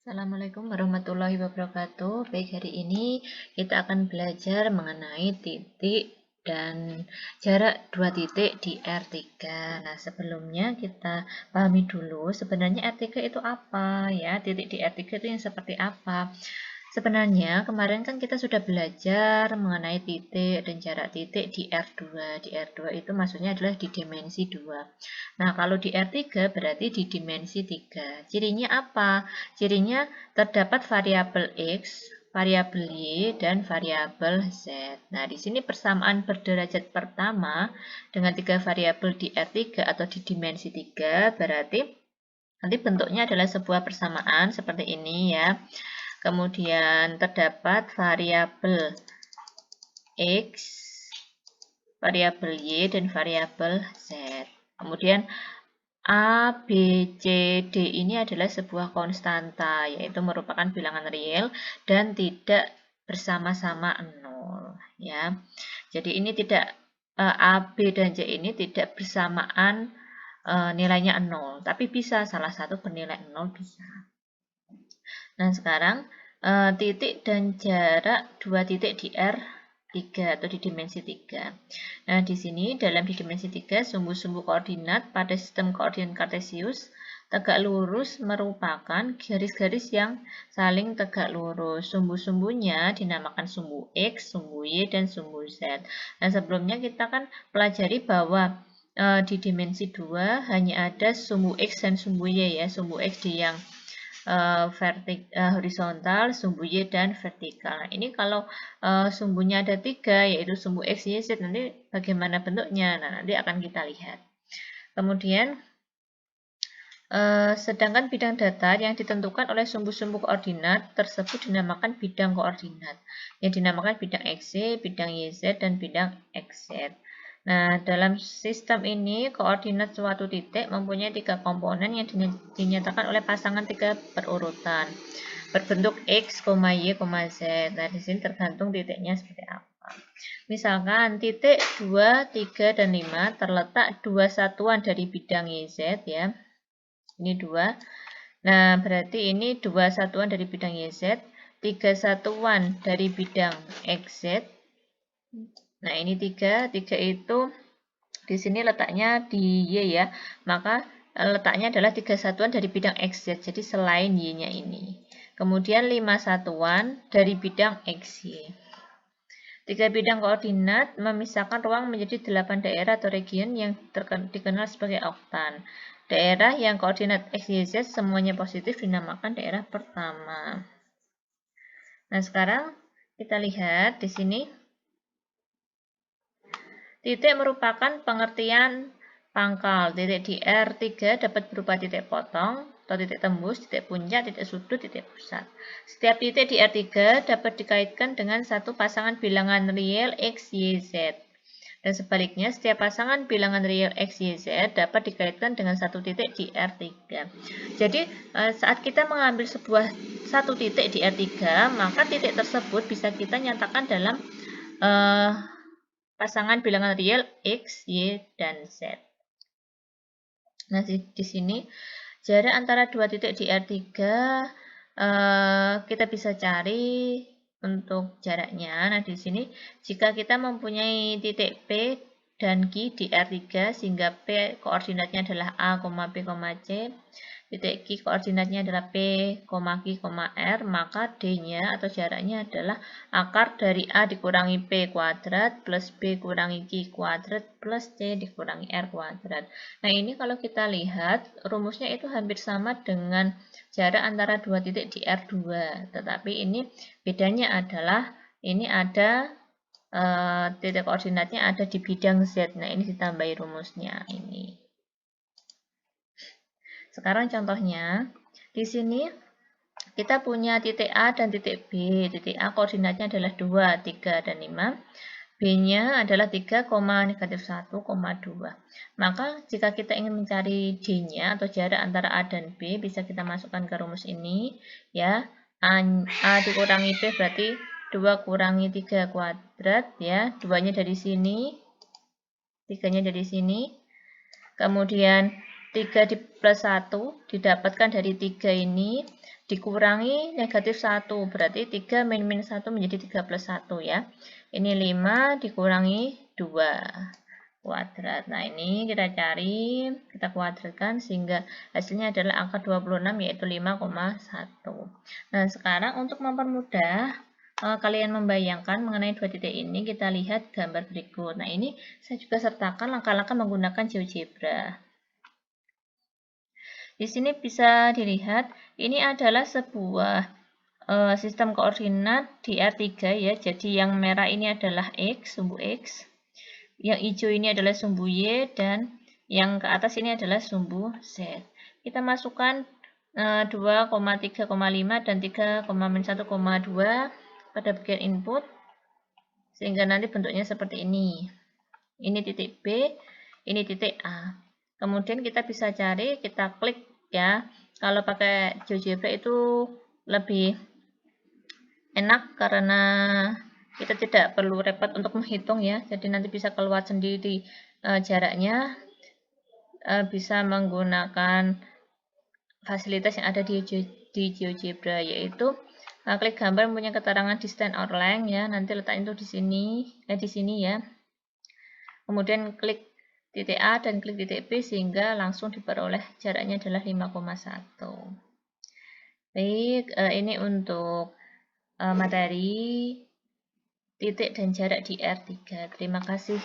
Assalamualaikum warahmatullahi wabarakatuh. Baik, hari ini kita akan belajar mengenai titik dan jarak dua titik di R3. Nah, sebelumnya kita pahami dulu sebenarnya R3 itu apa ya. Titik di R3 itu yang seperti apa? Sebenarnya kemarin kan kita sudah belajar mengenai titik dan jarak titik di R2. Di R2 itu maksudnya adalah di dimensi 2. Nah, kalau di R3 berarti di dimensi 3. Cirinya apa? Cirinya terdapat variabel X, variabel Y, dan variabel Z. Nah, di sini persamaan berderajat pertama dengan 3 variabel di R3 atau di dimensi 3 berarti nanti bentuknya adalah sebuah persamaan seperti ini ya. Kemudian terdapat variabel X, variabel Y, dan variabel Z. Kemudian A, B, C, D ini adalah sebuah konstanta, yaitu merupakan bilangan real dan tidak bersama-sama 0. Ya. Jadi ini tidak A, B, dan C ini tidak bersamaan nilainya 0, tapi bisa salah satu bernilai 0 bisa. Nah, sekarang titik dan jarak dua titik di R3 atau di dimensi 3. Nah, di sini dalam di dimensi 3, sumbu-sumbu koordinat pada sistem koordinat kartesius tegak lurus merupakan garis-garis yang saling tegak lurus. Sumbu-sumbunya dinamakan sumbu X, sumbu Y, dan sumbu Z. Nah, sebelumnya kita kan pelajari bahwa di dimensi 2 hanya ada sumbu X dan sumbu Y ya. Sumbu X di yang horizontal, sumbu Y, dan vertikal. Nah, ini kalau sumbunya ada 3, yaitu sumbu X, Y, Z, nanti bagaimana bentuknya? Nah, nanti akan kita lihat. Kemudian, sedangkan bidang datar yang ditentukan oleh sumbu-sumbu koordinat tersebut dinamakan bidang koordinat, yang dinamakan bidang XY, bidang YZ, dan bidang XZ. Nah, dalam sistem ini, koordinat suatu titik mempunyai 3 komponen yang dinyatakan oleh pasangan 3 berurutan, berbentuk X, Y, Z. Nah, di sini tergantung titiknya seperti apa. Misalkan titik 2, 3, dan 5 terletak 2 satuan dari bidang YZ ya. Ini 2. Nah, berarti ini 2 satuan dari bidang YZ, 3 satuan dari bidang XZ. Nah, ini 3 itu di sini letaknya di Y ya. Maka letaknya adalah 3 satuan dari bidang XZ, jadi selain Y-nya ini. Kemudian 5 satuan dari bidang XY. 3 bidang koordinat memisahkan ruang menjadi 8 daerah atau region yang dikenal sebagai oktan. Daerah yang koordinat X, Y, Z semuanya positif dinamakan daerah pertama. Nah, sekarang kita lihat di sini. Titik merupakan pengertian pangkal. Titik di R3 dapat berupa titik potong, atau titik tembus, titik puncak, titik sudut, titik pusat. Setiap titik di R3 dapat dikaitkan dengan satu pasangan bilangan real X, Y, Z. Dan sebaliknya, setiap pasangan bilangan real X, Y, Z dapat dikaitkan dengan satu titik di R3. Jadi, saat kita mengambil satu titik di R3, maka titik tersebut bisa kita nyatakan dalam pasangan bilangan real X, Y, dan Z. Nah, di sini jarak antara dua titik di R3 kita bisa cari untuk jaraknya. Nah, di sini jika kita mempunyai titik P dan Q di R3 sehingga P koordinatnya adalah A, B, C, titik Q koordinatnya adalah P, Q, R, maka D-nya atau jaraknya adalah akar dari A dikurangi P kuadrat plus B kurangi Q kuadrat plus C dikurangi R kuadrat. Nah, ini kalau kita lihat rumusnya itu hampir sama dengan jarak antara dua titik di R2, tetapi ini bedanya adalah ini ada titik koordinatnya ada di bidang Z. Nah, ini ditambahi rumusnya ini. Sekarang contohnya, di sini kita punya titik A dan titik B. Titik A koordinatnya adalah 2, 3, dan 5. B-nya adalah 3, negatif 1, 2. Maka jika kita ingin mencari D-nya atau jarak antara A dan B, bisa kita masukkan ke rumus ini. Ya, A dikurangi B berarti 2 kurangi 3 kuadrat. Ya, 2-nya dari sini, 3-nya dari sini. Kemudian 3 di plus 1 didapatkan dari 3 ini dikurangi negatif 1, berarti 3 min 1 menjadi 3 plus 1 ya. Ini 5 dikurangi 2 kuadrat. Nah, ini kita cari, kita kuadratkan sehingga hasilnya adalah angka 26 yaitu 5,1. Nah, sekarang untuk mempermudah kalian membayangkan mengenai dua titik ini, kita lihat gambar berikut. Nah, ini saya juga sertakan langkah-langkah menggunakan GeoGebra. Di sini bisa dilihat, ini adalah sebuah sistem koordinat di R3 ya. Jadi yang merah ini adalah X, sumbu X. Yang hijau ini adalah sumbu Y dan yang ke atas ini adalah sumbu Z. Kita masukkan 2,3,5 dan 3,-1,2 pada bagian input sehingga nanti bentuknya seperti ini. Ini titik B, ini titik A. Kemudian kita bisa cari, kita klik ya. Kalau pakai GeoGebra itu lebih enak karena kita tidak perlu repot untuk menghitung ya. Jadi nanti bisa keluar sendiri jaraknya. Bisa menggunakan fasilitas yang ada di GeoGebra, yaitu klik gambar punya keterangan distance or length ya. Nanti letak itu di sini ya. Kemudian klik titik A dan klik titik B sehingga langsung diperoleh jaraknya adalah 5,1. Baik, ini untuk materi titik dan jarak di R3. Terima kasih.